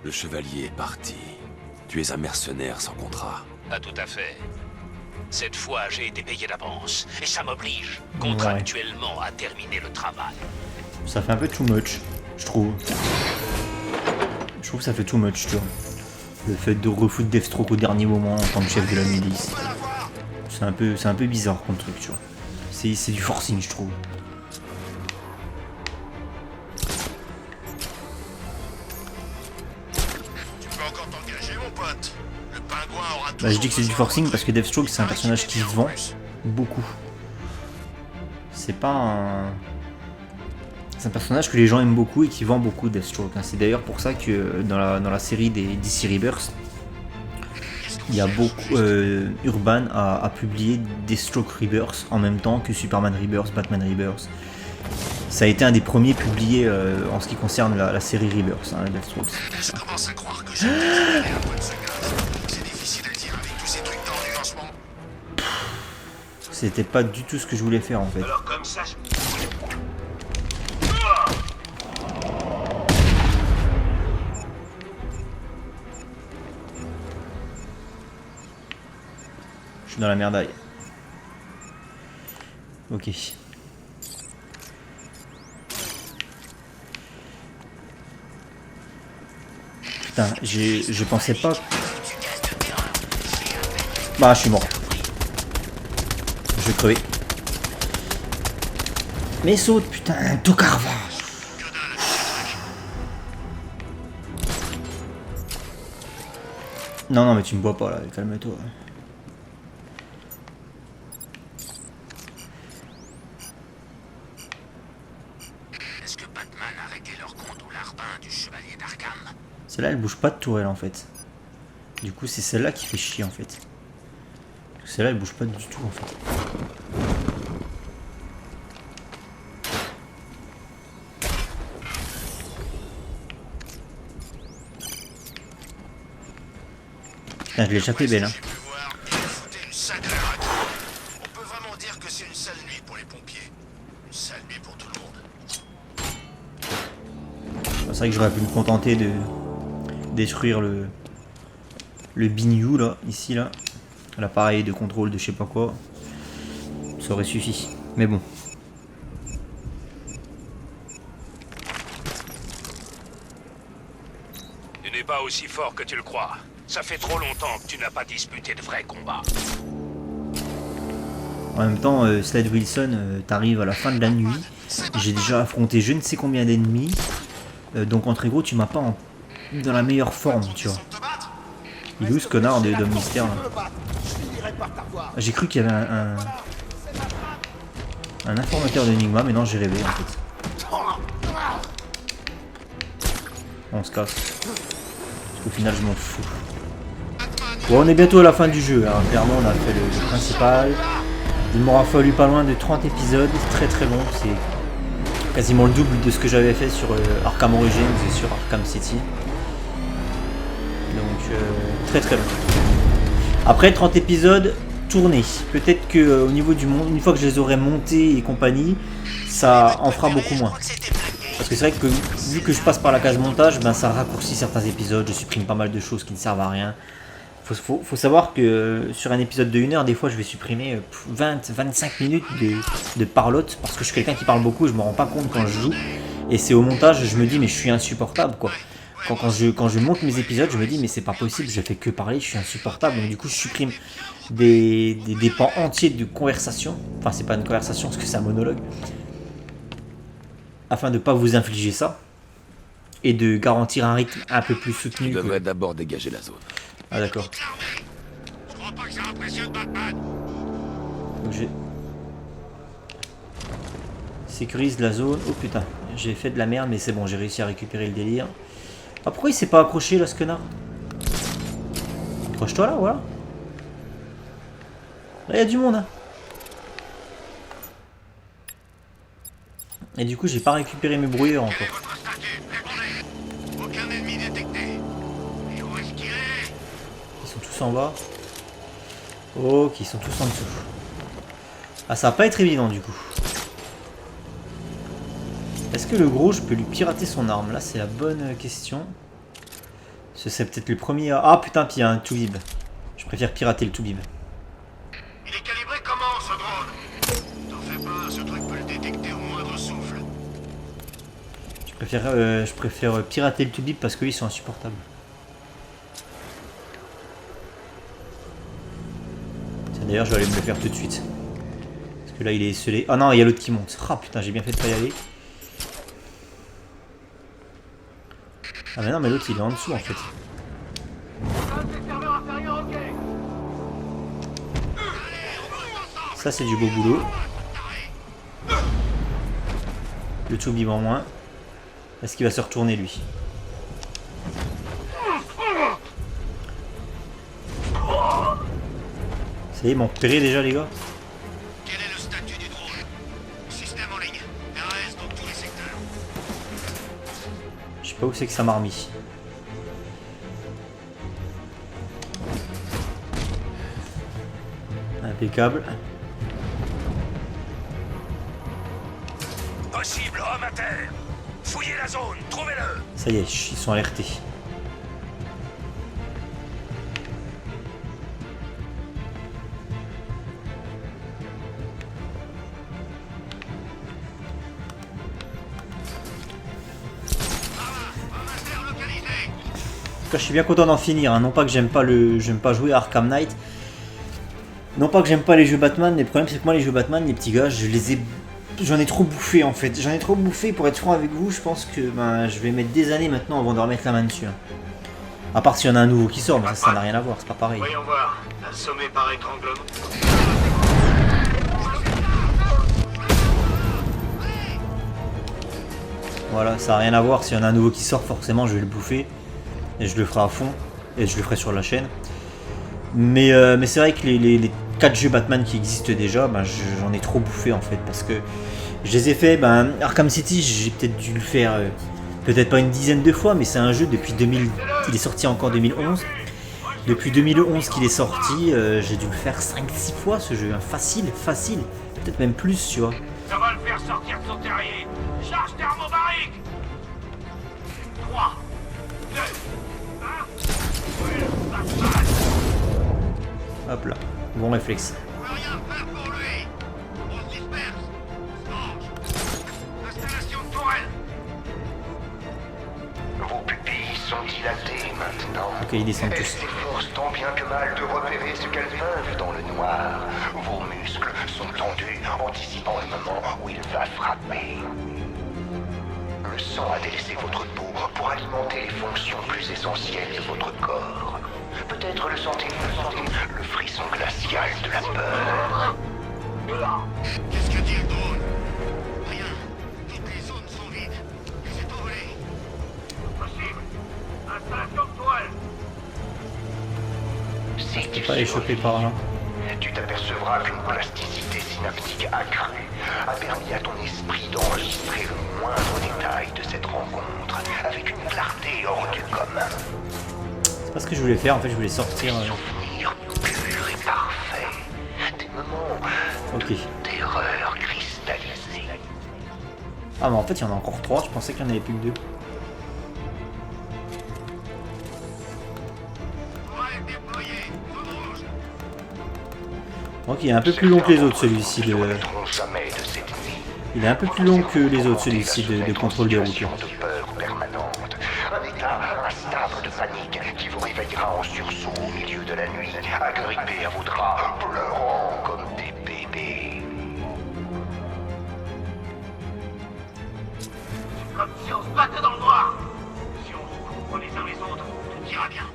Le chevalier est parti. Tu es un mercenaire sans contrat. Ah, tout à fait. Cette fois, j'ai été payé d'avance, et ça m'oblige Ouais. contractuellement à terminer le travail. Ça fait un peu too much, je trouve. Je trouve que ça fait too much, tu vois. Le fait de refoutre Deathstroke au dernier moment en tant que chef de la milice. C'est un peu bizarre comme truc, tu vois. C'est du forcing, je trouve. Tu peux encore t'engager, mon pote. Le pingouin aura Bah, je dis que c'est du forcing parce que Deathstroke c'est un personnage qui se vend beaucoup. C'est pas un... C'est un personnage que les gens aiment beaucoup et qui vend beaucoup Deathstroke. Hein. C'est d'ailleurs pour ça que dans la série des DC Rebirth, il y a beaucoup... Urban a publié Deathstroke Rebirth en même temps que Superman Rebirth, Batman Rebirth. Ça a été un des premiers publiés en ce qui concerne la série Rebirth, hein, Deathstroke. Je commence à croire que j'ai un peu de ce gaz. C'est difficile à dire avec tous ces trucs tendus en ce moment. C'était pas du tout ce que je voulais faire en fait. Alors comme ça, Je suis dans la merdaille. Ok. Putain, je pensais pas... Bah, je suis mort. Je vais crever. Mais saute, putain, Tokarva. Non, non, mais tu me bois pas là, calme-toi. Est-ce que Batman a réglé leur compte au larbin du chevalier d'Arkham? Celle-là, elle bouge pas de tourelle en fait. Du coup, c'est celle-là qui fait chier en fait. Celle-là, elle bouge pas du tout en fait. Putain, je l'ai échappé belle. Hein. J'ai pu voir, vous foutez une sacrée raclée. On peut vraiment dire que c'est une sale nuit pour les pompiers. Une sale nuit pour tout le monde. C'est vrai que j'aurais pu me contenter de détruire le bignou là, ici là. L'appareil de contrôle de je sais pas quoi. Ça aurait suffi. Mais bon. tu n'es pas aussi fort que tu le crois. Ça fait trop longtemps que tu n'as pas disputé de vrais combats. En même temps, Slade Wilson, t'arrives à la fin de la nuit. J'ai déjà affronté je ne sais combien d'ennemis. Donc entre gros, tu m'as pas dans la meilleure forme, tu vois. Il est où ce connard d'homme mystère là? J'ai cru qu'il y avait un informateur d'Enigma, mais non, j'ai rêvé en fait. On se casse. Parce qu'au final, je m'en fous. Bon, on est bientôt à la fin du jeu. Hein. Clairement, on a fait le principal. Il m'aura fallu pas loin de 30 épisodes. C'est très très long. C'est quasiment le double de ce que j'avais fait sur Arkham Origins et sur Arkham City. Donc, très très long. Après 30 épisodes tournés. Peut-être que au niveau du monde, une fois que je les aurai montés et compagnie, ça en fera beaucoup moins. Parce que c'est vrai que vu que je passe par la case montage, ben ça raccourcit certains épisodes, je supprime pas mal de choses qui ne servent à rien. Faut savoir que sur un épisode de 1 heure, des fois je vais supprimer 20-25 minutes de parlotte parce que je suis quelqu'un qui parle beaucoup, je me rends pas compte quand je joue. Et c'est au montage, je me dis mais je suis insupportable quoi. Quand je monte mes épisodes, je me dis mais c'est pas possible, je fais que parler, je suis insupportable. Donc du coup je supprime des pans entiers de conversation. Enfin c'est pas une conversation parce que c'est un monologue. Afin de ne pas vous infliger ça et de garantir un rythme un peu plus soutenu. Tu devrais d'abord dégager la zone. Ah d'accord. Je crois pas que ça impressionne Batman. Donc je sécurise la zone. Oh putain, j'ai fait de la merde mais c'est bon, j'ai réussi à récupérer le délire. Ah pourquoi il s'est pas accroché là ce connard? Accroche-toi là, voilà. Là il y a du monde hein. Et du coup j'ai pas récupéré mes brouilleurs encore. Votre statut, répondez. Aucun ennemi détecté. Et où est-ce qu'il est? Ils sont tous en bas. Ok, ils sont tous en dessous. Ah ça va pas être évident du coup. Est-ce que le gros je peux lui pirater son arme? Là c'est la bonne question. Ce serait peut-être le premier à... Ah putain, puis il y a un Toubib. Je préfère pirater le Toubib. Il est calibré comment, ce drone? T'en fais pas, ce truc peut le détecter au moindre souffle. Je préfère pirater le Toubib parce qu'ils sont insupportables. Tiens, d'ailleurs, je vais aller me le faire tout de suite. Parce que là, il est scellé. Ah non, il y a l'autre qui monte. Ah putain, j'ai bien fait de pas y aller. Ah mais non, mais l'autre, il est en dessous, en fait. Ça, c'est du beau boulot. Le Toubib en moins. Est-ce qu'il va se retourner, lui? Ça y est, ils m'ont repéré déjà, les gars. Quel est le statut du drone? Système en ligne. RS dans tous les secteurs. Je sais pas où c'est que ça m'a remis. Impeccable. Possible, homme à terre. Fouillez la zone, trouvez-le. Ça y est, ils sont alertés. En tout cas, je suis bien content d'en finir. Hein. Non pas que j'aime pas jouer à Arkham Knight. Non pas que j'aime pas les jeux Batman. Mais le problème c'est que moi les jeux Batman, les petits gars, j'en ai trop bouffé en fait. J'en ai trop bouffé pour être franc avec vous. Je pense que je vais mettre des années maintenant avant de remettre la main dessus. Hein. À part s'il y en a un nouveau qui sort, mais ça n'a rien à voir. C'est pas pareil. Voyons voir. Assommé par étranglement. Voilà, ça n'a rien à voir. S'il y en a un nouveau qui sort, forcément je vais le bouffer. Et je le ferai à fond. Et je le ferai sur la chaîne. Mais c'est vrai que les 4 jeux Batman qui existent déjà, j'en ai trop bouffé en fait. Parce que je les ai fait, Arkham City, j'ai peut-être dû le faire, peut-être pas une dizaine de fois, mais c'est un jeu depuis 2000. Il est sorti encore en 2011. Depuis 2011 qu'il est sorti, j'ai dû le faire 5-6 fois ce jeu. Hein. Facile. Peut-être même plus, tu vois. Ça va le faire sortir de son terrier. Charge thermobarique. 3, 2, 1. Hop là, bon réflexe. On peut rien faire pour lui. On se disperse. On se mange. Installation de tourelle. Vos pupilles sont dilatées maintenant. Ok, ils descendent Elles tous. s'efforcent tant bien que mal de repérer ce qu'elles peuvent dans le noir. Vos muscles sont tendus, anticipant le moment où il va frapper. Le sang a délaissé votre peau pour alimenter les fonctions plus essentielles de votre corps. Peut-être le sentez-vous, le frisson glacial de la peur. Qu'est-ce que dit le drone? Rien. Toutes les zones sont vides. Il s'est envolé. Possible. Installation de toile. Si tu Pas échappé par là. tu t'apercevras qu'une plasticité synaptique accrue a permis à ton esprit d'enregistrer le moindre détail de cette rencontre avec une clarté hors du commun. C'est pas ce que je voulais faire, en fait je voulais sortir. Souvenirs purs et parfaits. Des moments Ok. d'erreur cristallisée. Ah mais en fait il y en a encore 3, je pensais qu'il y en avait plus que 2. Tourelle déployée. Zone rouge. Donc il est un peu plus long que les autres celui-ci Ils ne de. renaîtront jamais de cette nuit. Il est un peu plus long que les autres celui-ci de contrôle des routes. Situation de peur permanente. Un état instable de panique qui vous réveillera en sursaut au milieu de la nuit, agrippé à vos draps, pleurant comme des bébés. Comme si on se battait dans le noir. Si on se couvre les uns les autres, tout ira bien.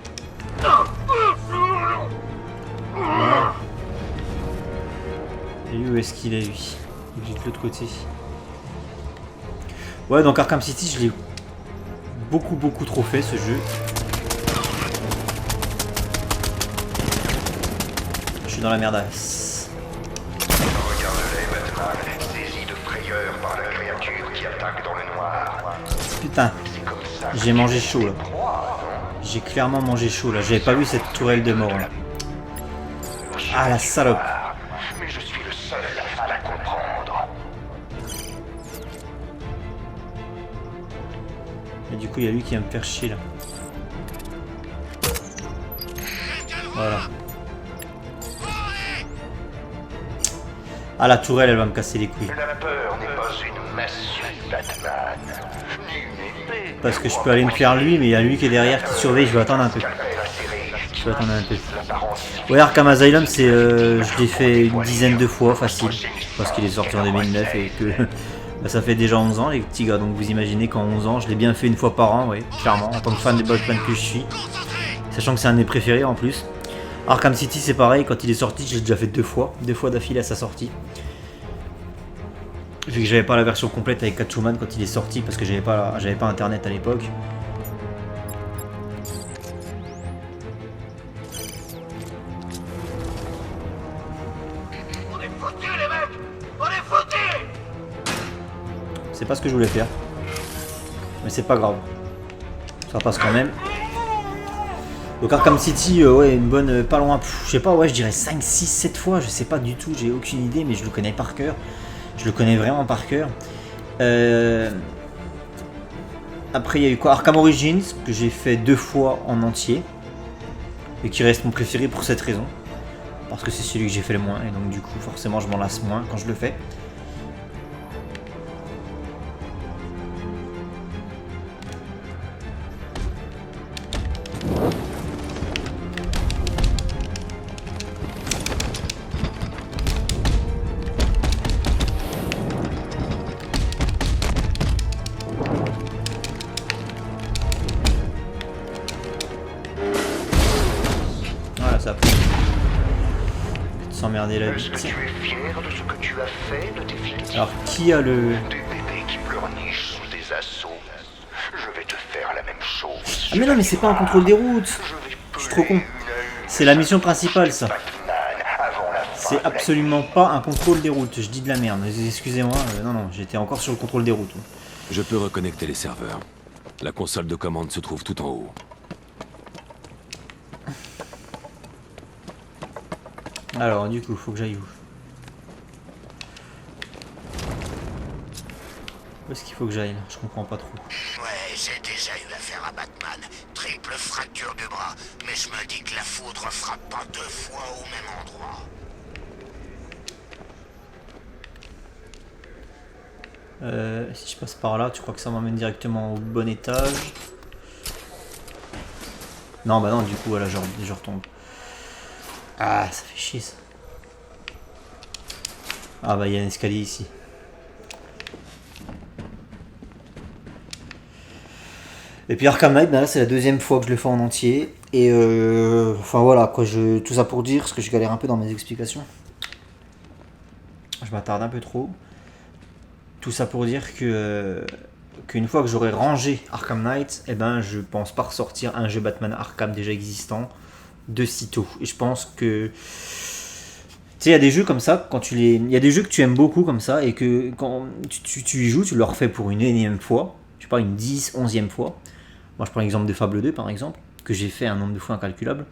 Et où est-ce qu'il est lui? Il est de l'autre côté. Ouais donc Arkham City je l'ai beaucoup trop fait ce jeu. Je suis dans la merdasse. Regarde-les, Batman, saisis de frayeur par la créature qui attaque dans le noir. Putain, C'est comme ça. j'ai mangé chaud là. J'ai clairement mangé chaud là. J'avais pas vu cette tourelle de mort là. Ah la salope. Mais je suis le seul à la comprendre. Et du coup il y a lui qui va me faire chier là. Voilà. Ah, la tourelle, elle va me casser les couilles. La peur n'est pas une massue, Batman. Ni une épée. Parce que je peux aller me faire lui, mais il y a lui qui est derrière qui surveille, je vais attendre un peu. Je vais attendre un peu. Ouais, Arkham Asylum, c'est, je l'ai fait une dizaine de fois, facile. Parce qu'il est sorti en 2009 et que bah, ça fait déjà 11 ans, les petits gars. Donc vous imaginez qu'en 11 ans, je l'ai bien fait une fois par an, oui, clairement, en tant que fan des Batman que je suis. Sachant que c'est un de mes préférés en plus. Arkham City, c'est pareil, quand il est sorti, je l'ai déjà fait deux fois d'affilée à sa sortie. Vu que j'avais pas la version complète avec Catwoman quand il est sorti, parce que j'avais pas internet à l'époque. On est foutus, les mecs! On est foutus! C'est pas ce que je voulais faire. Mais c'est pas grave. Ça passe quand même. Donc Arkham City, ouais, une bonne, pas loin, je sais pas, ouais, je dirais 5, 6, 7 fois, je sais pas du tout, j'ai aucune idée, mais je le connais par cœur. Je le connais vraiment par cœur. Après, il y a eu quoi? Arkham Origins, que j'ai fait 2 fois en entier. Et qui reste mon préféré pour cette raison. Parce que c'est celui que j'ai fait le moins, et donc du coup, forcément, je m'en lasse moins quand je le fais. Ça a pris. S'emmerder la vie. Est-ce que tu es fier de ce que tu as fait de tes filles? Alors, qui a le... Des bébés qui pleurnichent sous des assauts. Je vais te faire la même chose. Ah mais non, mais c'est pas un contrôle des routes. Je suis trop con. C'est la mission principale, ça. C'est absolument pas un contrôle des routes. Je dis de la merde. Excusez-moi. Non, j'étais encore sur le contrôle des routes. Je peux reconnecter les serveurs. La console de commande se trouve tout en haut. Alors, du coup, faut que j'aille où? Où est-ce qu'il faut que j'aille là? Je comprends pas trop. Ouais, j'ai déjà eu affaire à Batman. Triple fracture du bras. Mais je me dis que la foudre frappe pas 2 fois au même endroit. Si je passe par là, tu crois que ça m'emmène directement au bon étage? Non, bah non, du coup, voilà, je retombe. Ah, ça fait chier ça. Ah bah il y a un escalier ici. Et puis Arkham Knight, bah là c'est la 2e fois que je le fais en entier. Et enfin voilà, quoi, tout ça pour dire, parce que je galère un peu dans mes explications. Je m'attarde un peu trop. Tout ça pour dire que qu'une fois que j'aurai rangé Arkham Knight, eh ben je pense pas ressortir un jeu Batman Arkham déjà existant de sitôt. Et je pense que tu sais, il y a des jeux comme ça, il y a des jeux que tu aimes beaucoup comme ça, et que quand tu y joues, tu le refais pour une énième fois, je sais pas, une 10, 11e fois. Moi je prends l'exemple de Fable 2 par exemple, que j'ai fait un nombre de fois incalculable.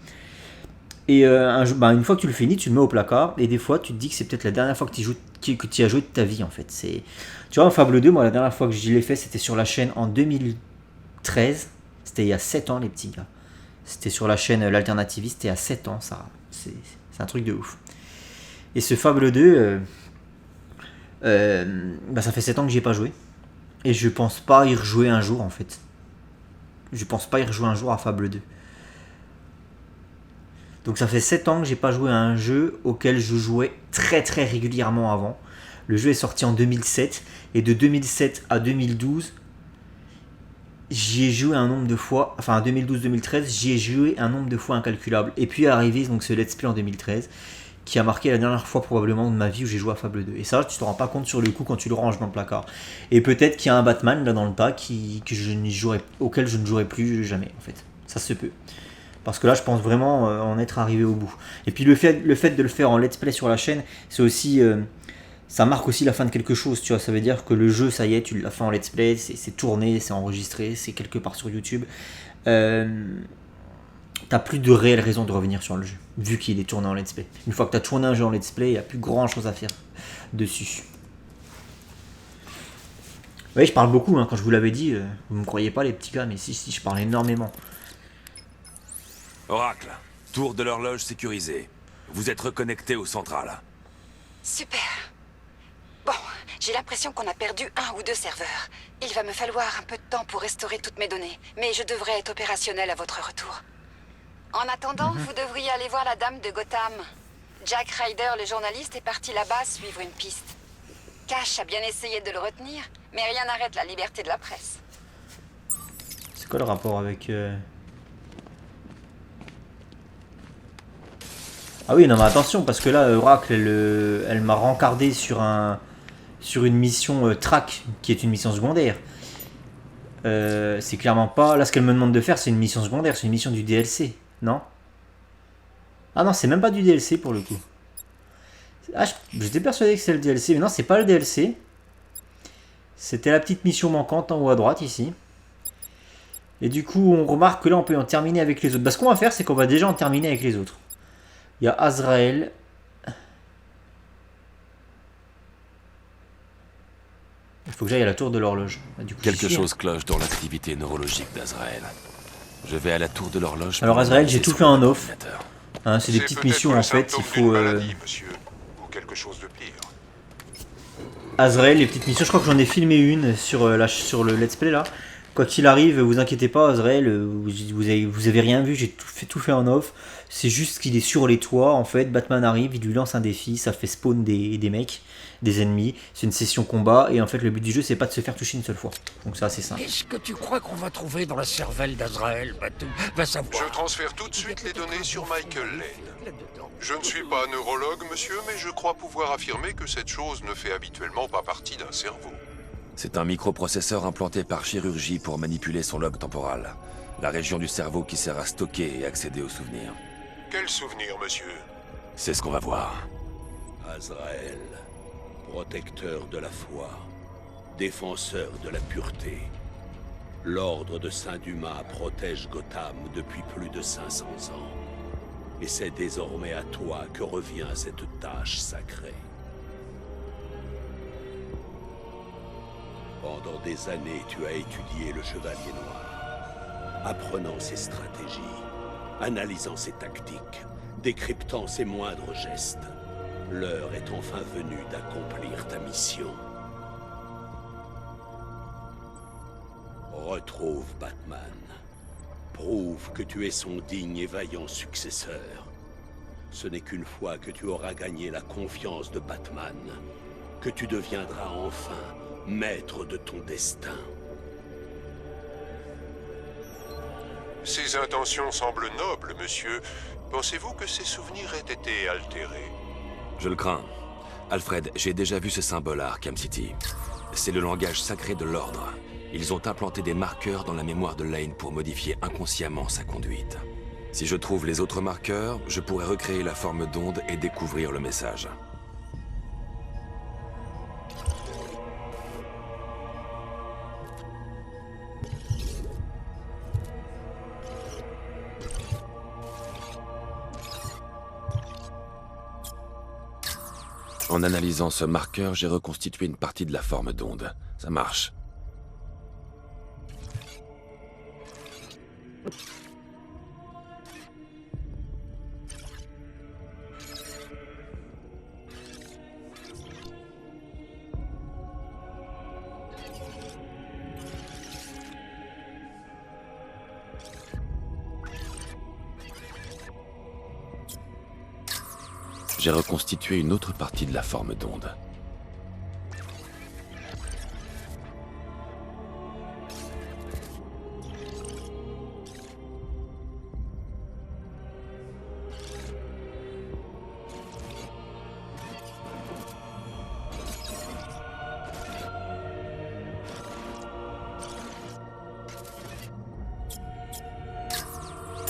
Et une fois que tu le finis, tu le mets au placard, et des fois tu te dis que c'est peut-être la dernière fois que tu y as joué de ta vie en fait. Tu vois, Fable 2, moi la dernière fois que je l'ai fait, c'était sur la chaîne en 2013, c'était il y a 7 ans les petits gars. C'était sur la chaîne L'Alternativiste, c'était à 7 ans, ça. C'est un truc de ouf. Et ce Fable 2, ça fait 7 ans que j'y ai pas joué. Et je pense pas y rejouer un jour, en fait. Je pense pas y rejouer un jour à Fable 2. Donc ça fait 7 ans que j'ai pas joué à un jeu auquel je jouais très très régulièrement avant. Le jeu est sorti en 2007. Et de 2007 à 2012... j'y ai joué un nombre de fois, enfin 2012-2013, j'y ai joué un nombre de fois incalculable. Et puis est arrivé donc ce let's play en 2013, qui a marqué la dernière fois probablement de ma vie où j'ai joué à Fable 2. Et ça, tu te rends pas compte sur le coup quand tu le ranges dans le placard. Et peut-être qu'il y a un Batman là dans le tas auquel je ne jouerai plus jamais en fait. Ça se peut. Parce que là, je pense vraiment en être arrivé au bout. Et puis le fait de le faire en let's play sur la chaîne, c'est aussi... ça marque aussi la fin de quelque chose, tu vois, ça veut dire que le jeu, ça y est, tu l'as fait en let's play, c'est tourné, c'est enregistré, c'est quelque part sur YouTube. T'as plus de réelle raison de revenir sur le jeu, vu qu'il est tourné en let's play. Une fois que t'as tourné un jeu en let's play, il n'y a plus grand chose à faire dessus. Oui, je parle beaucoup, hein, quand je vous l'avais dit, vous me croyez pas les petits gars, mais si, je parle énormément. Oracle, Tour de l'horloge sécurisée. Vous êtes reconnecté au central. Super. Bon, j'ai l'impression qu'on a perdu 1 ou 2 serveurs. Il va me falloir un peu de temps pour restaurer toutes mes données, mais je devrais être opérationnel à votre retour. En attendant, vous devriez aller voir la dame de Gotham. Jack Ryder, le journaliste, est parti là-bas suivre une piste. Cash a bien essayé de le retenir, mais rien n'arrête la liberté de la presse. C'est quoi le rapport avec... Ah oui, non mais attention, parce que là, Oracle, elle m'a rencardé sur une mission track, qui est une mission secondaire. C'est clairement pas... Là, ce qu'elle me demande de faire, c'est une mission secondaire, c'est une mission du DLC, non? Ah non, c'est même pas du DLC pour le coup. Ah, j'étais persuadé que c'est le DLC, mais non, c'est pas le DLC. C'était la petite mission manquante en haut à droite, ici. Et du coup, on remarque que là, on peut en terminer avec les autres. Bah, ce qu'on va faire, c'est qu'on va déjà en terminer avec les autres. Il y a Azrael. Il faut que j'aille à la tour de l'horloge. Bah, du coup, Quelque chose cloche dans l'activité neurologique d'Azrael. Je vais à la tour de l'horloge. Alors Azrael, j'ai tout fait en off. Hein, c'est des petites peut-être missions le en fait. Il symptôme faut. d'une maladie, monsieur, ou quelque chose de pire. Azrael, les petites missions, je crois que j'en ai filmé une sur le let's play là. Quand il arrive, vous inquiétez pas, Azrael, vous avez rien vu, j'ai tout fait en off. C'est juste qu'il est sur les toits, en fait, Batman arrive, il lui lance un défi, ça fait spawn des mecs, des ennemis. C'est une session combat, et en fait le but du jeu c'est pas de se faire toucher une seule fois. Donc c'est assez simple. Qu'est-ce que tu crois qu'on va trouver dans la cervelle d'Azrael, Batou? Va savoir. Je transfère tout de suite les données sur Michael Lane. Je ne suis pas neurologue, monsieur, mais je crois pouvoir affirmer que cette chose ne fait habituellement pas partie d'un cerveau. C'est un microprocesseur implanté par chirurgie pour manipuler son lobe temporal. La région du cerveau qui sert à stocker et accéder aux souvenirs. Quel souvenir, monsieur? C'est ce qu'on va voir. Azrael, protecteur de la foi, défenseur de la pureté. L'ordre de Saint-Dumas protège Gotham depuis plus de 500 ans. Et c'est désormais à toi que revient cette tâche sacrée. Pendant des années, tu as étudié le Chevalier Noir, apprenant ses stratégies, analysant ses tactiques, décryptant ses moindres gestes. L'heure est enfin venue d'accomplir ta mission. Retrouve Batman. Prouve que tu es son digne et vaillant successeur. Ce n'est qu'une fois que tu auras gagné la confiance de Batman que tu deviendras enfin maître de ton destin. Ses intentions semblent nobles, monsieur. Pensez-vous que ses souvenirs aient été altérés? Je le crains. Alfred, j'ai déjà vu ce symbole à Arkham City. C'est le langage sacré de l'ordre. Ils ont implanté des marqueurs dans la mémoire de Lane pour modifier inconsciemment sa conduite. Si je trouve les autres marqueurs, je pourrais recréer la forme d'onde et découvrir le message. En analysant ce marqueur, j'ai reconstitué une partie de la forme d'onde. Ça marche. J'ai reconstitué une autre partie de la forme d'onde.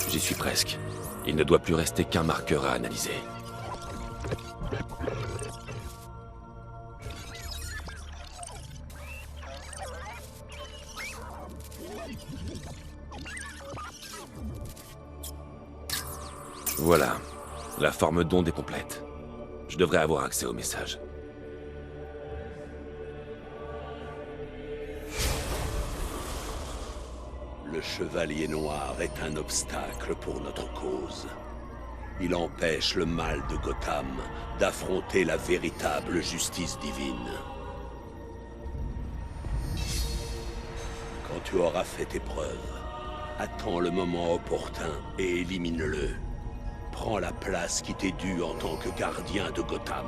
J'y suis presque. Il ne doit plus rester qu'un marqueur à analyser. Voilà, la forme d'onde est complète. Je devrais avoir accès au message. Le Chevalier Noir est un obstacle pour notre cause. Il empêche le mal de Gotham d'affronter la véritable justice divine. Quand tu auras fait tes preuves, attends le moment opportun et élimine-le. Prends la place qui t'est due en tant que gardien de Gotham.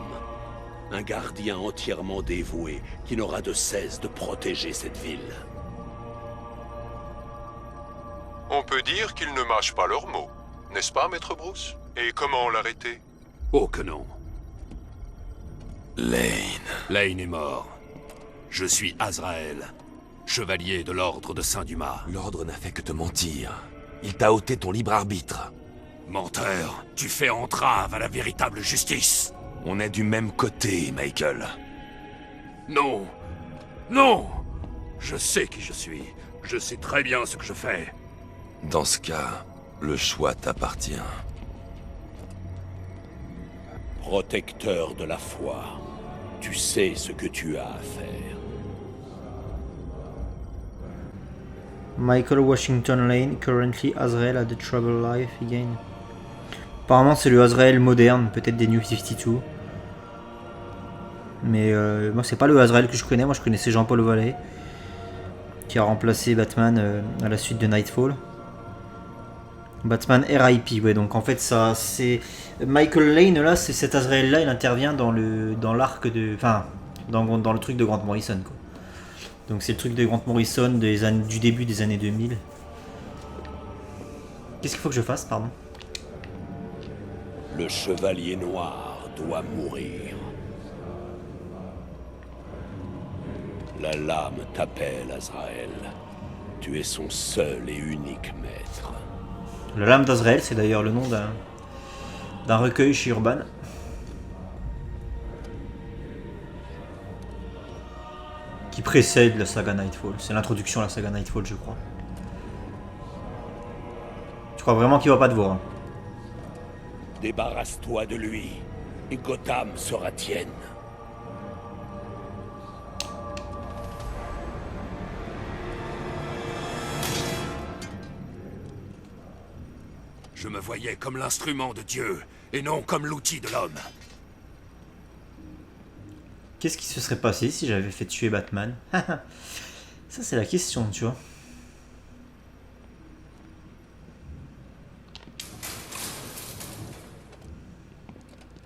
Un gardien entièrement dévoué qui n'aura de cesse de protéger cette ville. On peut dire qu'ils ne mâchent pas leurs mots, n'est-ce pas, Maître Bruce? Et comment l'arrêter? Oh que non. Lane. Lane est mort. Je suis Azrael, chevalier de l'Ordre de Saint-Dumas. L'ordre n'a fait que te mentir. Il t'a ôté ton libre arbitre. Menteur, tu fais entrave à la véritable justice. On est du même côté, Michael. Non. Non. Je sais qui je suis. Je sais très bien ce que je fais. Dans ce cas, le choix t'appartient. Protecteur de la foi, tu sais ce que tu as à faire. Michael Washington Lane, currently Azrael at the Trouble Life again. Apparemment c'est le Azrael moderne, peut-être des New 52. Mais moi c'est pas le Azrael que je connais, moi je connaissais Jean-Paul Vallée, qui a remplacé Batman à la suite de Nightfall. Batman RIP, ouais, donc en fait ça c'est... Michael Lane là, c'est cet Azrael là, il intervient dans l'arc de... Enfin, dans le truc de Grant Morrison quoi. Donc c'est le truc de Grant Morrison du début des années 2000. Qu'est-ce qu'il faut que je fasse, pardon? Le Chevalier Noir doit mourir. La lame t'appelle, Azrael. Tu es son seul et unique maître. La lame d'Azrael, c'est d'ailleurs le nom d'un recueil chez Urban. Qui précède la saga Nightfall. C'est l'introduction à la saga Nightfall, je crois. Je crois vraiment qu'il va pas te voir. Débarrasse-toi de lui, et Gotham sera tienne. Je me voyais comme l'instrument de Dieu, et non comme l'outil de l'homme. Qu'est-ce qui se serait passé si j'avais fait tuer Batman? Ça c'est la question, tu vois.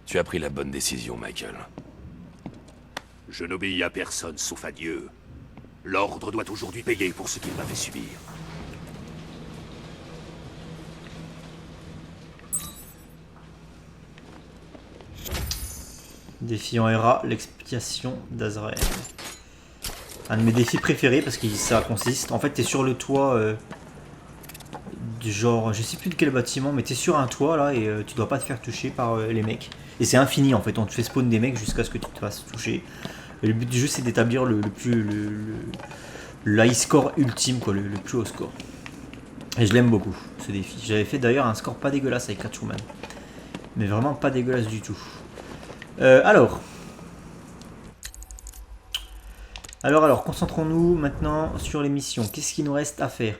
Tu as pris la bonne décision, Michael. Je n'obéis à personne sauf à Dieu. L'ordre doit aujourd'hui payer pour ce qu'il m'a fait subir. Défi en ERA, l'expiation d'Azrael. Un de mes défis préférés parce que ça consiste... En fait, t'es sur le toit du genre... Je sais plus de quel bâtiment, mais t'es sur un toit là et tu dois pas te faire toucher par les mecs. Et c'est infini en fait, on te fait spawn des mecs jusqu'à ce que tu te fasses toucher. Et le but du jeu c'est d'établir le high score ultime, quoi, le plus haut score. Et je l'aime beaucoup ce défi. J'avais fait d'ailleurs un score pas dégueulasse avec Catwoman. Mais vraiment pas dégueulasse du tout. Alors, concentrons-nous maintenant sur les missions. Qu'est-ce qu'il nous reste à faire?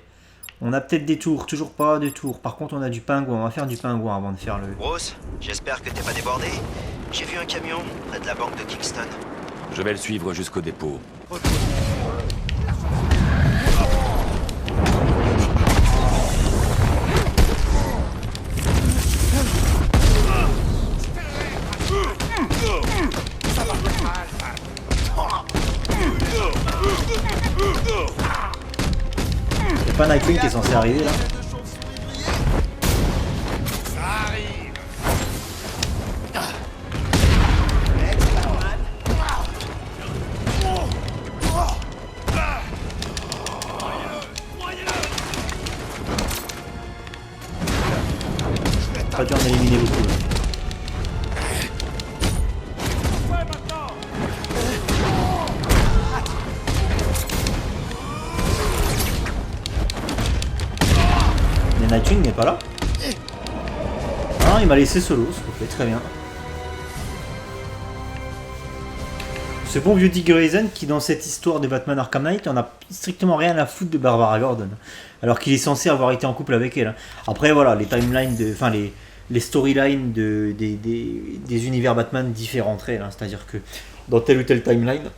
On a peut-être des tours, toujours pas de tours. Par contre, on a du pingouin. On va faire du pingouin avant de faire le... Bruce, j'espère que t'es pas débordé. J'ai vu un camion près de la banque de Kingston. Je vais le suivre jusqu'au dépôt. C'est pas Nightwing qui est censé arriver là? Pas dû en éliminer beaucoup. Mais Nightwing n'est pas là. Ah, il m'a laissé solo, ok, très bien. Ce bon vieux Dick Grayson qui dans cette histoire de Batman Arkham Knight en a strictement rien à foutre de Barbara Gordon. Alors qu'il est censé avoir été en couple avec elle. Après voilà, les timelines de... Enfin les storylines des univers Batman différent entre elles. Hein. C'est-à-dire que dans telle ou telle timeline,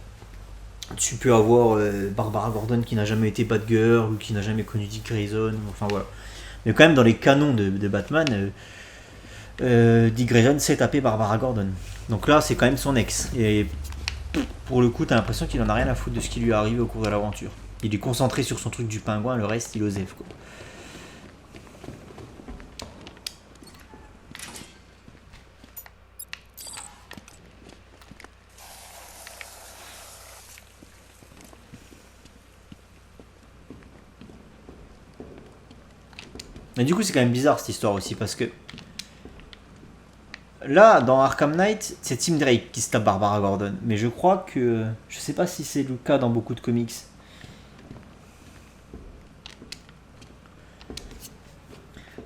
tu peux avoir Barbara Gordon qui n'a jamais été Batgirl ou qui n'a jamais connu Dick Grayson. Enfin voilà. Mais quand même, dans les canons de Batman, Dick Grayson s'est tapé Barbara Gordon. Donc là, c'est quand même son ex. Et pour le coup, t'as l'impression qu'il en a rien à foutre de ce qui lui est arrivé au cours de l'aventure. Il est concentré sur son truc du pingouin, le reste, il osef, quoi. Mais du coup, c'est quand même bizarre cette histoire aussi parce que là, dans Arkham Knight, c'est Tim Drake qui se tape Barbara Gordon. Mais je crois que. Je sais pas si c'est le cas dans beaucoup de comics.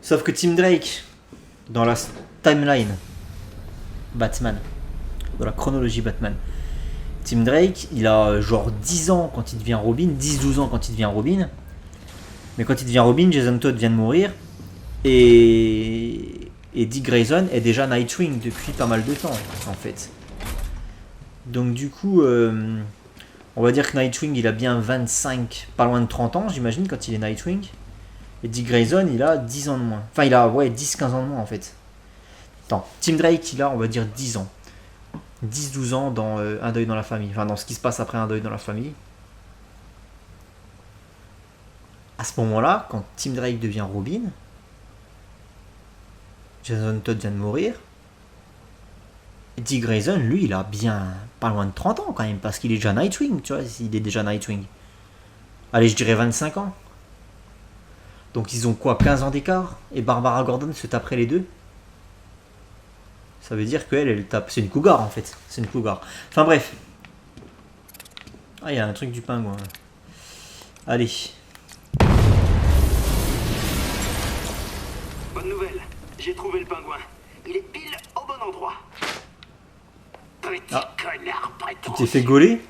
Sauf que Tim Drake, dans la timeline Batman, dans la chronologie Batman, Tim Drake, il a genre 10 ans quand il devient Robin, 10-12 ans quand il devient Robin. Mais quand il devient Robin, Jason Todd vient de mourir. Et Dick Grayson est déjà Nightwing depuis pas mal de temps, en fait. Donc du coup, on va dire que Nightwing, il a bien 25, pas loin de 30 ans, j'imagine, quand il est Nightwing. Et Dick Grayson, il a 10 ans de moins. Enfin, il a, 10-15 ans de moins, en fait. Attends, Tim Drake, il a, on va dire, 10 ans. 10-12 ans dans Un deuil dans la famille. Enfin, dans ce qui se passe après Un deuil dans la famille. À ce moment-là, quand Tim Drake devient Robin, Jason Todd vient de mourir. Et Dick Grayson, lui, il a bien pas loin de 30 ans quand même, parce qu'il est déjà Nightwing, tu vois, il est déjà Nightwing. Allez, je dirais 25 ans. Donc ils ont quoi, 15 ans d'écart? Et Barbara Gordon se taperait les deux? Ça veut dire qu'elle, elle tape. C'est une cougar en fait. C'est une cougar. Enfin bref. Ah, il y a un truc du pingouin. Allez. Bonne nouvelle, j'ai trouvé le pingouin. Il est pile au bon endroit. Petit connard prétentieux. Tu t'es fait gauler?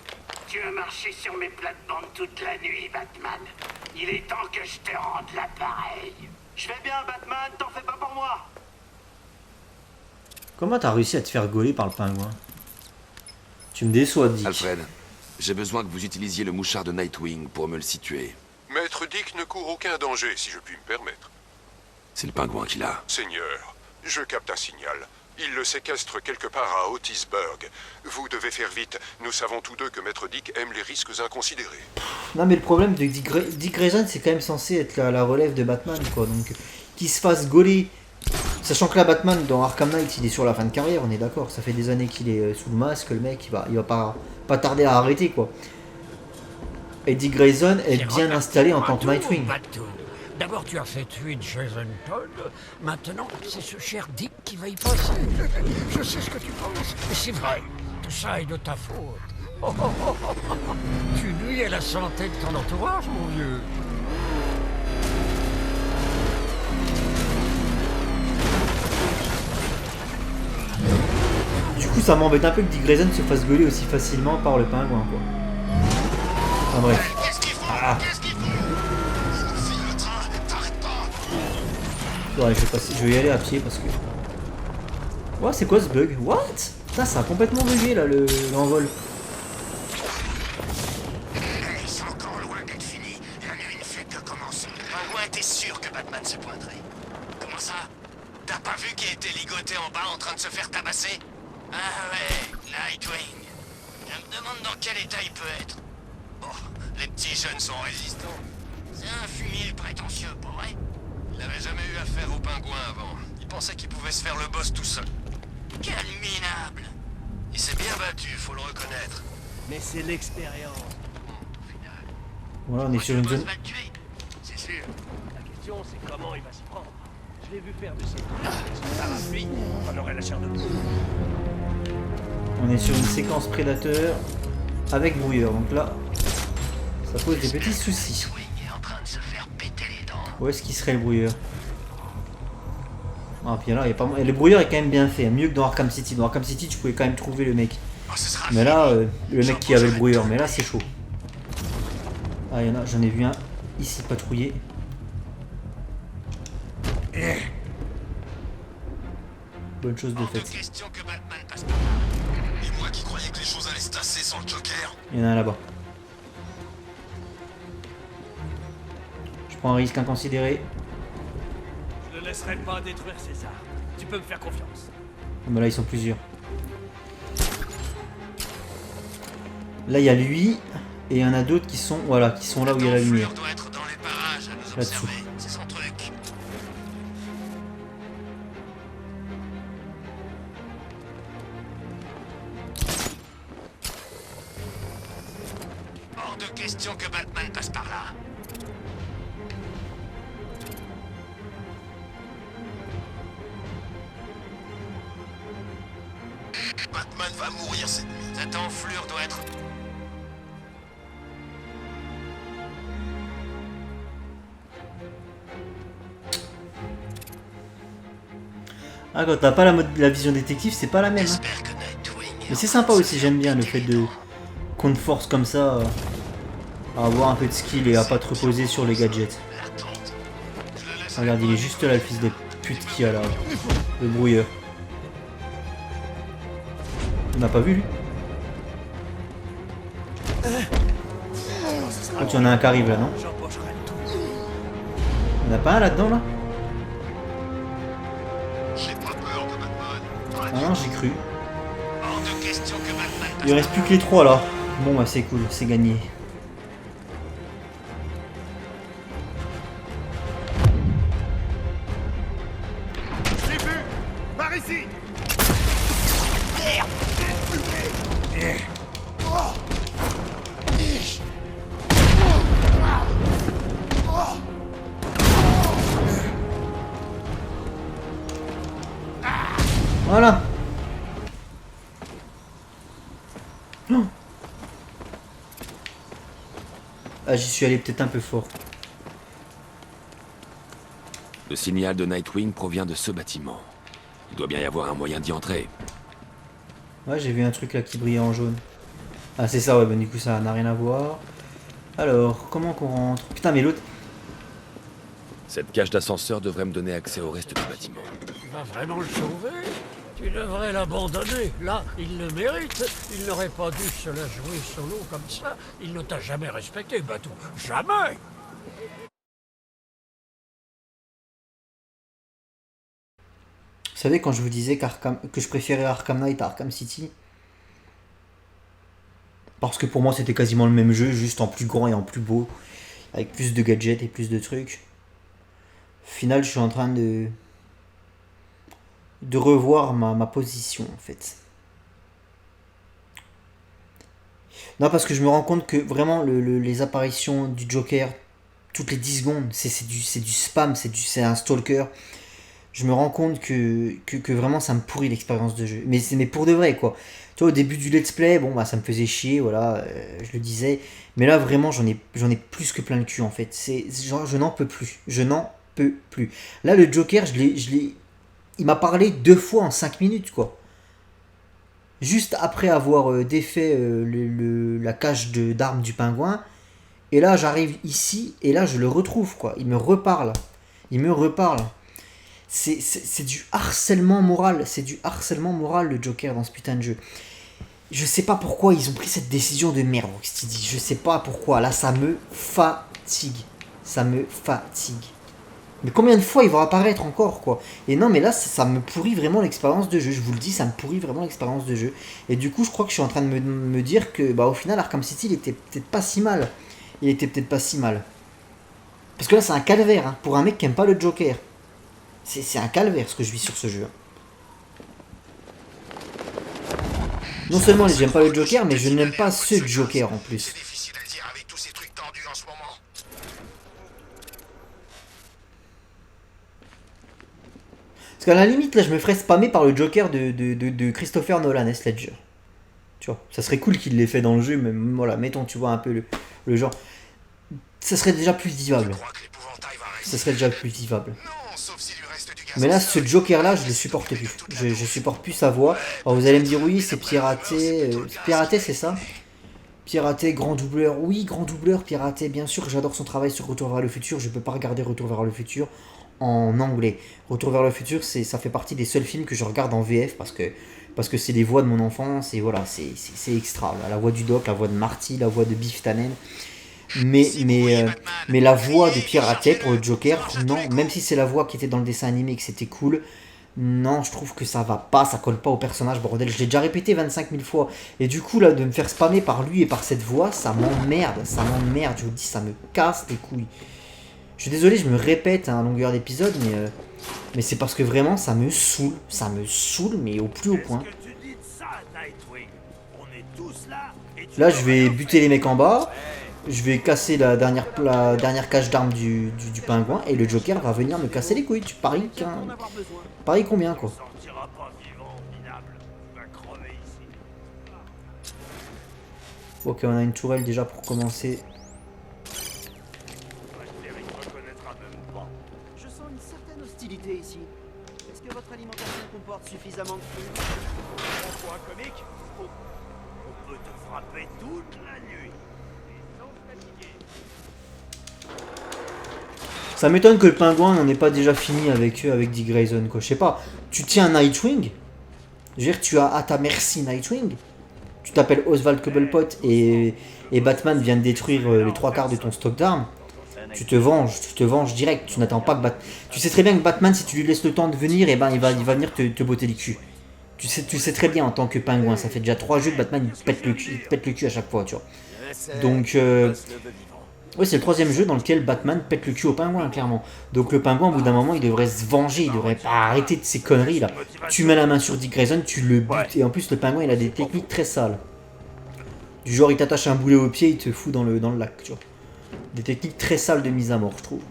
Tu as marché sur mes plates-bandes toute la nuit, Batman. Il est temps que je te rende l'appareil. Je vais bien, Batman, t'en fais pas pour moi. Comment t'as réussi à te faire gauler par le pingouin? Tu me déçois, Dick. Alfred, j'ai besoin que vous utilisiez le mouchard de Nightwing pour me le situer. Maître Dick ne court aucun danger, si je puis me permettre. C'est le pingouin qui l'a. Seigneur, je capte un signal. Il le séquestre quelque part à Otisburg. Vous devez faire vite. Nous savons tous deux que Maître Dick aime les risques inconsidérés. Non, mais le problème de Dick Grayson, c'est quand même censé être la relève de Batman, quoi. Donc, qu'il se fasse gauler. Sachant que là, Batman, dans Arkham Knight, il est sur la fin de carrière, on est d'accord. Ça fait des années qu'il est sous le masque, le mec, il va pas tarder à arrêter, quoi. Et Dick Grayson est bien installé en tant que Nightwing. D'abord, tu as fait tuer Jason Todd. Maintenant, c'est ce cher Dick qui va y passer. Je sais ce que tu penses, mais c'est vrai. Tout ça est de ta faute. Oh, oh, oh, oh, oh. Tu nuis à la santé de ton entourage, mon vieux. Du coup, ça m'embête un peu que Dick Grayson se fasse gauler aussi facilement par le pingouin, quoi. Enfin bref. Ah. Ouais, je vais y aller à pied parce que... Ouais, c'est quoi ce bug? What? Putain, ça a complètement bugué là, l'envol. Ils sont encore loin d'être finis. La nuit ne fait que commencer. Pingouin, t'es sûr que Batman se pointerait? Comment ça? T'as pas vu qu'il était ligoté en bas en train de se faire tabasser? Ah ouais, Nightwing. Je me demande dans quel état il peut être. Bon, les petits jeunes sont résistants. C'est un fumier prétentieux, pour vrai. Il n'avait jamais eu affaire au pingouin avant. Il pensait qu'il pouvait se faire le boss tout seul. Quel minable! Il s'est bien battu, faut le reconnaître. Mais c'est l'expérience. Au final. Voilà, on est sur une zone... Va le tuer, c'est sûr. La question, c'est comment il va s'y prendre. Je l'ai vu faire de ses parapluies, on aurait la chair de poule. On est sur une séquence prédateur avec brouilleur. Donc là, ça pose des petits soucis. Où est-ce qu'il serait le brouilleur? Ah, puis là, il y a pas... Et le brouilleur est quand même bien fait, mieux que dans Arkham City. Dans Arkham City, tu pouvais quand même trouver le mec. Mais là, le mec qui avait le brouilleur, mais là, c'est chaud. Ah, il y en a, j'en ai vu un ici patrouiller. bonne chose de faite. Question que Batman passe par là. Et moi qui croyais que les choses allaient se tasser sans le Joker. Il y en a un là-bas. Je prends un risque inconsidéré. Je ne laisserai pas détruire César. Tu peux me faire confiance. Mais là ils sont plusieurs. Là il y a lui et il y en a d'autres qui sont voilà qui sont là où il y a la lumière. Là-dessous. C'est son truc. Hors de question que Batman passe par là. Batman va mourir cette nuit. Cette enflure doit être... Ah, quand t'as pas la vision détective, c'est pas la même. Hein. Mais c'est sympa aussi, j'aime bien le fait de qu'on te force comme ça à avoir un peu de skill et à pas te reposer sur les gadgets. Regarde, il est juste là le fils de pute qui a là, le brouilleur. On n'a pas vu lui. Oh, tu en as un qui arrive là, non? On a pas un là-dedans là? Ah non, j'ai cru. Il reste plus que les 3 là. Bon bah c'est cool, c'est gagné. J'ai vu. Par ici. Voilà. Oh. Ah, j'y suis allé peut-être un peu fort. Le signal de Nightwing provient de ce bâtiment. Il doit bien y avoir un moyen d'y entrer. Ouais, j'ai vu un truc là qui brillait en jaune. Ah, c'est ça, ouais, bah du coup ça n'a rien à voir. Alors, comment qu'on rentre? Putain, mais l'autre... Cette cage d'ascenseur devrait me donner accès au reste du bâtiment. Tu vas vraiment le sauver? Tu devrais l'abandonner. Là, il le mérite. Il n'aurait pas dû se la jouer solo comme ça. Il ne t'a jamais respecté, Batou. Jamais! Vous savez, quand je vous disais que je préférais Arkham Knight à Arkham City, parce que pour moi c'était quasiment le même jeu, juste en plus grand et en plus beau, avec plus de gadgets et plus de trucs. Au final, je suis en train de revoir ma position en fait. Non, parce que je me rends compte que vraiment les apparitions du Joker toutes les 10 secondes, c'est du spam, c'est un stalker. Je me rends compte que vraiment ça me pourrit l'expérience de jeu. Mais pour de vrai quoi. Tu vois, au début du let's play, bon bah ça me faisait chier, voilà, je le disais. Mais là vraiment j'en ai plus que plein le cul en fait. C'est genre je n'en peux plus. Je n'en peux plus. Là le Joker, il m'a parlé 2 fois en 5 minutes quoi. Juste après avoir défait la cage d'armes du pingouin. Et là j'arrive ici et là je le retrouve quoi. Il me reparle. C'est du harcèlement moral. C'est du harcèlement moral le Joker dans ce putain de jeu. Je sais pas pourquoi ils ont pris cette décision de merde, Rocksteady. Je sais pas pourquoi. Là ça me fatigue. Mais combien de fois ils vont apparaître encore quoi. Et non mais là ça me pourrit vraiment l'expérience de jeu. Je vous le dis, ça me pourrit vraiment l'expérience de jeu. Et du coup je crois que je suis en train de me dire que bah au final Arkham City il était peut-être pas si mal. Parce que là c'est un calvaire hein, pour un mec qui aime pas le Joker. C'est un calvaire ce que je vis sur ce jeu. Non seulement j'aime pas le Joker, mais je n'aime pas ce Joker en plus. Parce qu'à la limite, là, je me ferais spammer par le Joker de Christopher Nolan, S. Ledger. Tu vois, ça serait cool qu'il l'ait fait dans le jeu, mais voilà, mettons, tu vois, un peu le genre. Ça serait déjà plus vivable. Mais là, ce Joker-là, je le supporte plus. Je supporte plus sa voix. Alors, vous allez me dire, oui, c'est piraté. Piraté, c'est ça? Piraté, grand doubleur. Oui, grand doubleur, piraté. Bien sûr, j'adore son travail sur Retour vers le futur. Je peux pas regarder Retour vers le futur. en anglais. Retour vers le futur, ça fait partie des seuls films que je regarde en VF parce que c'est les voix de mon enfance et voilà, c'est extra. La voix du Doc, la voix de Marty, la voix de Biff Tannen. Mais la voix de Pierre Atier pour le Joker, non, même si c'est la voix qui était dans le dessin animé et que c'était cool, non, je trouve que ça va pas, ça colle pas au personnage, bordel. Je l'ai déjà répété 25 000 fois. Et du coup, là, de me faire spammer par lui et par cette voix, ça m'emmerde, je vous dis, ça me casse les couilles. Je suis désolé, je me répète à longueur d'épisode, mais c'est parce que vraiment, ça me saoule, mais au plus haut point. Là, je vais buter les mecs en bas. Je vais casser la dernière cage d'armes du pingouin et le Joker va venir me casser les couilles. Tu paries combien quoi? Ok, on a une tourelle déjà pour commencer. Je sens une certaine hostilité ici. Est-ce que votre alimentation comporte suffisamment de fibres? Pour un comique, on peut te frapper toute la nuit. Ça m'étonne que le pingouin n'en ait pas déjà fini avec eux, avec Dick Grayson, quoi. Je sais pas, tu tiens Nightwing, je veux dire, tu as à ta merci Nightwing, tu t'appelles Oswald Cobblepot et Batman vient de détruire les 3/4 de ton stock d'armes, tu te venges direct, tu n'attends pas que tu sais très bien que Batman, si tu lui laisses le temps de venir, et ben il va venir te botter les culs. Tu sais très bien en tant que pingouin, ça fait déjà 3 jeux que Batman il pète le cul à chaque fois, tu vois. Donc, oui, c'est le 3e jeu dans lequel Batman pète le cul au pingouin, clairement. Donc le pingouin, au bout d'un moment, il devrait se venger, il devrait pas arrêter de ces conneries là. Tu mets la main sur Dick Grayson, tu le butes, et en plus le pingouin, il a des techniques très sales. Du genre, il t'attache un boulet au pied, il te fout dans le lac, tu vois. Des techniques très sales de mise à mort, je trouve.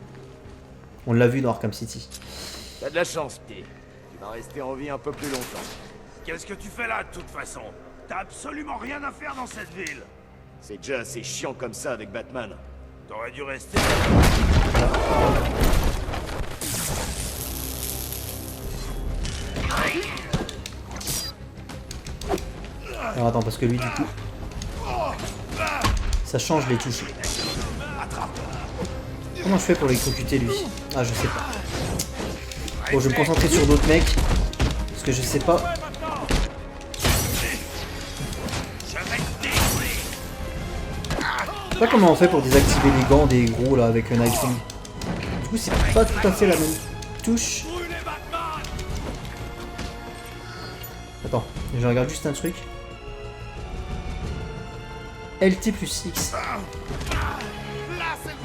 On l'a vu dans Arkham City. T'as de la chance, P. Tu vas rester en vie un peu plus longtemps. Qu'est-ce que tu fais là, de toute façon? T'as absolument rien à faire dans cette ville. C'est déjà assez chiant comme ça avec Batman. T'aurais dû rester... Alors attends, parce que lui, du coup... Ça change les touches. Comment je fais pour l'électrocuter, lui? Ah, je sais pas. Bon, je vais me concentrer sur d'autres mecs. Parce que je sais pas... Je sais pas comment on fait pour désactiver les gants des gros là avec un Nightwing. Du coup c'est pas tout à fait la même touche. Attends, je regarde juste un truc. LT plus X.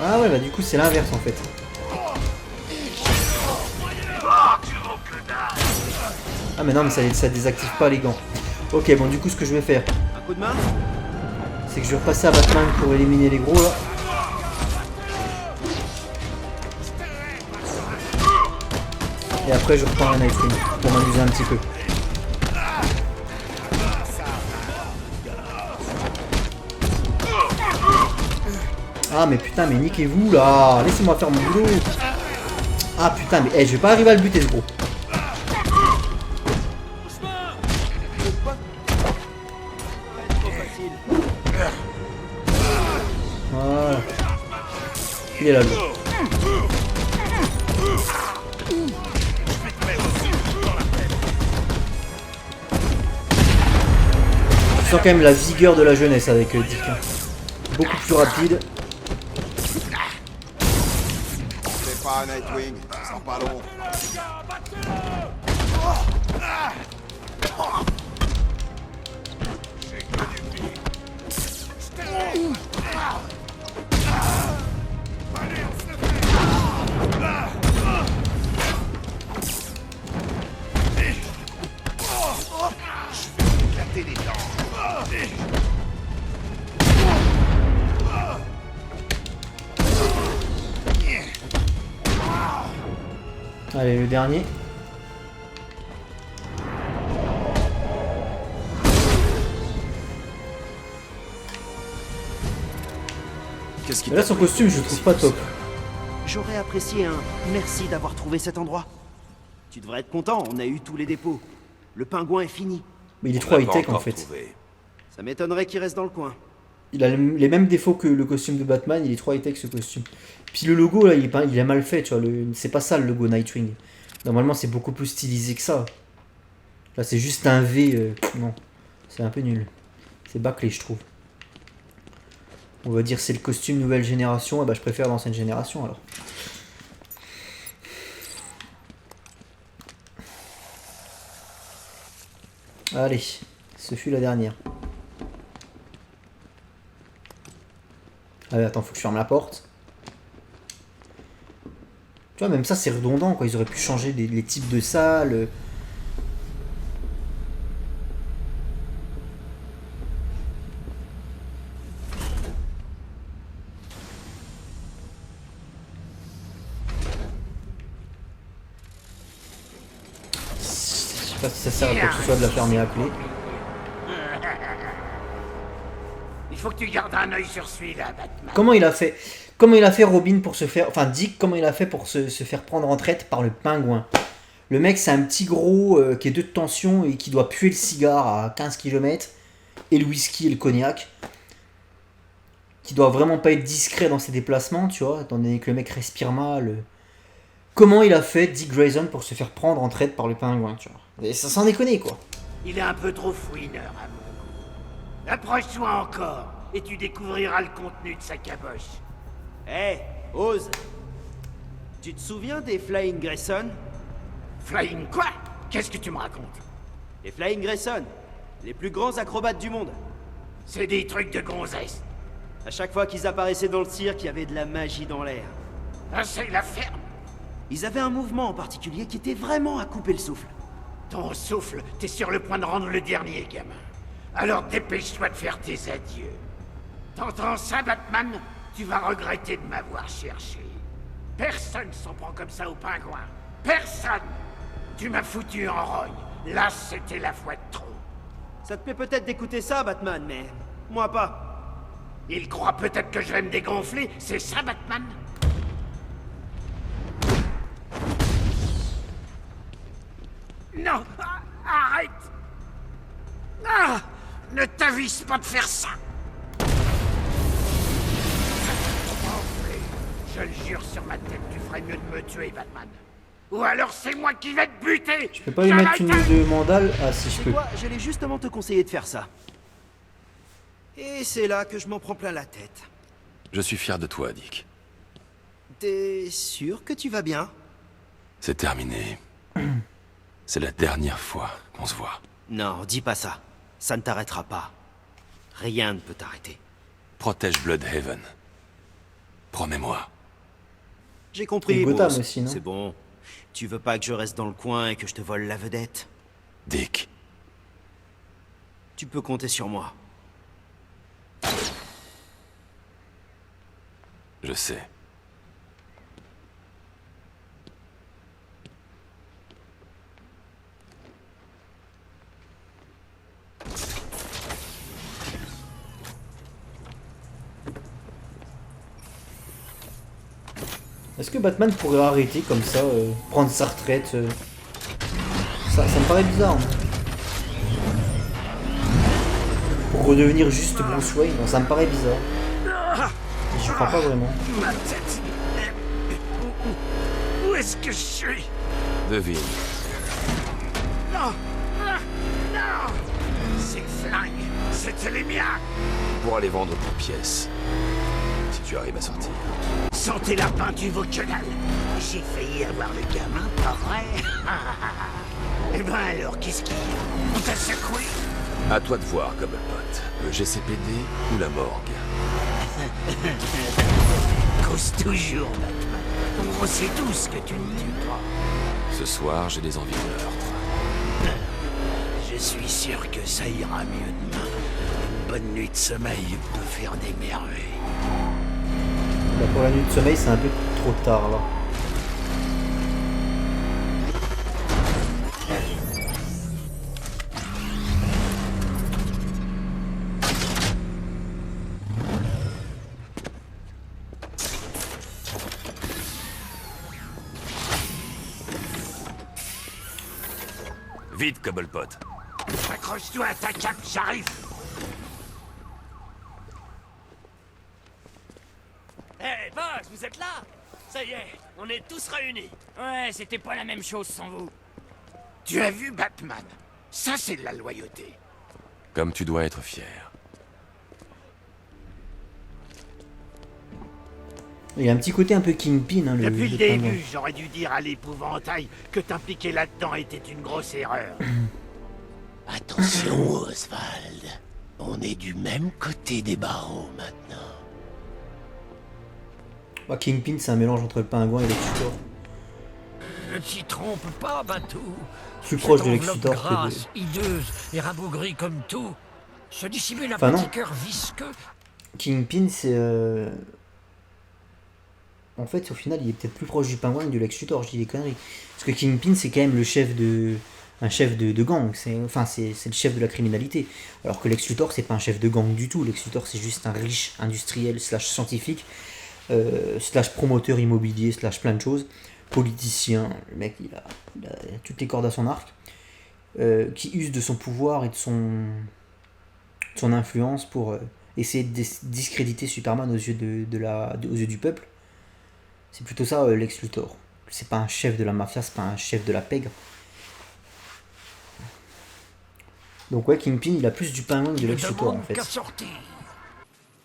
Ah ouais bah du coup c'est l'inverse en fait. Ah mais non mais ça désactive pas les gants. Ok bon du coup ce que je vais faire. Un coup de main? C'est que je vais repasser à Batman pour éliminer les gros là. Et après je reprends la Nightwing pour m'amuser un petit peu. Ah mais putain mais niquez-vous là. Laissez-moi faire mon boulot. Ah putain mais je vais pas arriver à le buter ce gros. Voilà. Il est là, le gars. Tu sens quand même la vigueur de la jeunesse avec Dick. Beaucoup plus rapide. C'est pas Nightwing, ça sent pas long. Allez, le dernier. Qu'est-ce qui Là, son costume, je le trouve pas top. J'aurais apprécié un merci d'avoir trouvé cet endroit. Tu devrais être content, on a eu tous les dépôts. Le pingouin est fini. Mais il est trop high-tech en fait. Ça m'étonnerait qu'il reste dans le coin. Il a les mêmes défauts que le costume de Batman, il est trop high-tech ce costume. Puis le logo là, il est mal fait, tu vois, c'est pas ça le logo Nightwing. Normalement c'est beaucoup plus stylisé que ça. Là c'est juste un V, non, c'est un peu nul. C'est bâclé je trouve. On va dire c'est le costume nouvelle génération, et bah je préfère l'ancienne génération alors. Allez, ce fut la dernière. Allez, attends, faut que je ferme la porte. Tu vois, même ça c'est redondant quoi, ils auraient pu changer les types de salles. Je sais pas si ça sert à quoi que ce soit de la fermer à clé. Il faut que tu gardes un œil sur celui-là, Batman. Comment il a fait Robin pour se faire... Enfin, Dick, comment il a fait pour se faire prendre en traite par le pingouin? Le mec, c'est un petit gros qui est de tension et qui doit puer le cigare à 15 km. Et le whisky et le cognac. Qui doit vraiment pas être discret dans ses déplacements, tu vois, étant donné que le mec respire mal. Comment il a fait, Dick Grayson, pour se faire prendre en traite par le pingouin, tu vois? Et ça s'en déconne, quoi. Il est un peu trop fouineur à mon goût. Approche-toi encore, et tu découvriras le contenu de sa caboche. Hé, Oz. Tu te souviens des Flying Grayson? Flying quoi? Qu'est-ce que tu me racontes? Les Flying Grayson, les plus grands acrobates du monde. C'est des trucs de gonzesse. À chaque fois qu'ils apparaissaient dans le cirque, il y avait de la magie dans l'air. Ah, c'est la ferme. Ils avaient un mouvement en particulier qui était vraiment à couper le souffle. Ton souffle, t'es sur le point de rendre le dernier, gamin. Alors dépêche-toi de faire tes adieux. T'entends ça, Batman? Tu vas regretter de m'avoir cherché. Personne s'en prend comme ça au pingouin. Personne! Tu m'as foutu en rogne. Là, c'était la fois de trop. Ça te plaît peut-être d'écouter ça, Batman, mais moi pas. Il croit peut-être que je vais me dégonfler, c'est ça, Batman? Non! Arrête! Ah! Ne t'avise pas de faire ça! Je le jure sur ma tête, tu ferais mieux de me tuer, Batman. Ou alors c'est moi qui vais te buter! Je peux pas lui mettre une de mandale? Ah si, je peux. Quoi, j'allais justement te conseiller de faire ça. Et c'est là que je m'en prends plein la tête. Je suis fier de toi, Dick. T'es sûr que tu vas bien? C'est terminé. C'est la dernière fois qu'on se voit. Non, dis pas ça. Ça ne t'arrêtera pas. Rien ne peut t'arrêter. Protège Bloodhaven. Promets-moi. J'ai compris, Gotham boss. aussi, non? C'est bon. Tu veux pas que je reste dans le coin et que je te vole la vedette? Dick. Tu peux compter sur moi. Je sais. Est-ce que Batman pourrait arrêter comme ça, prendre sa retraite ça me paraît bizarre. Hein. Pour redevenir juste Bruce Wayne, ça me paraît bizarre. Je crois pas vraiment. Ma tête. Où est-ce que je suis? Devine. Non! Non! Ces flingues, c'était les miens! Tu pourras les vendre pour pièces. Si tu arrives à sortir. Sentez la peinte du dalle. J'ai failli avoir le gamin, pas vrai? Eh ben alors, qu'est-ce qu'il y a? On t'a secoué? À toi de voir, Cobblepot. Le GCPD ou la morgue. Cause toujours, Batman. On sait tous que tu ne tues pas. Ce soir, j'ai des envies de meurtre. Je suis sûr que ça ira mieux demain. Une bonne nuit de sommeil peut faire des merveilles. Bah pour la nuit de sommeil, c'est un peu trop tard là. Vite, Cobblepot. Accroche-toi à ta cape, j'arrive. Hé, Bugs, vous êtes là? Ça y est, on est tous réunis. Ouais, c'était pas la même chose sans vous. Tu as vu Batman? Ça, c'est de la loyauté. Comme tu dois être fier. Il y a un petit côté un peu Kingpin, hein, Depuis le pingouin. début, j'aurais dû dire à l'épouvantail que t'impliquer là-dedans était une grosse erreur. Attention, Oswald. On est du même côté des barreaux maintenant. Bah, Kingpin, c'est un mélange entre le pingouin et Lex Luthor. Ne t'y trompe pas, Batou. Plus proche de Cette Lex enveloppe Luthor que de... grasse, hideuse et rabougrie comme tout se dissimule un Enfin, petit non. cœur visqueux. Kingpin, c'est... En fait, au final, il est peut-être plus proche du pingouin que du Lex Luthor, je dis des conneries. Parce que Kingpin, c'est quand même le chef de... un chef de gang, c'est le chef de la criminalité. Alors que Lex Luthor, c'est pas un chef de gang du tout. Lex Luthor, c'est juste un riche industriel / scientifique, / promoteur immobilier / plein de choses, politicien. Le mec, il a toutes les cordes à son arc, qui use de son pouvoir et de son influence pour essayer de discréditer Superman aux yeux aux yeux du peuple. C'est plutôt ça, Lex Luthor. C'est pas un chef de la mafia, c'est pas un chef de la pègre. Donc ouais, Kingpin, il a plus du pingouin que de Lex Luthor en fait.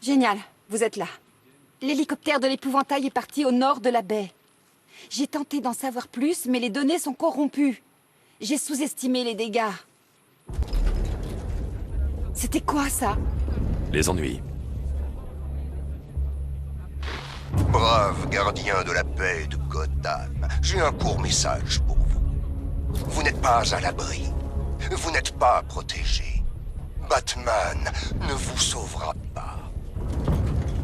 Génial, vous êtes là. L'hélicoptère de l'épouvantail est parti au nord de la baie. J'ai tenté d'en savoir plus, mais les données sont corrompues. J'ai sous-estimé les dégâts. C'était quoi ça? Les ennuis. Brave gardien de la paix de Gotham, j'ai un court message pour vous. Vous n'êtes pas à l'abri. Vous n'êtes pas protégé. Batman ne vous sauvera pas.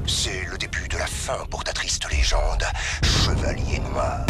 C'est le début de la fin pour ta triste légende, Chevalier Noir.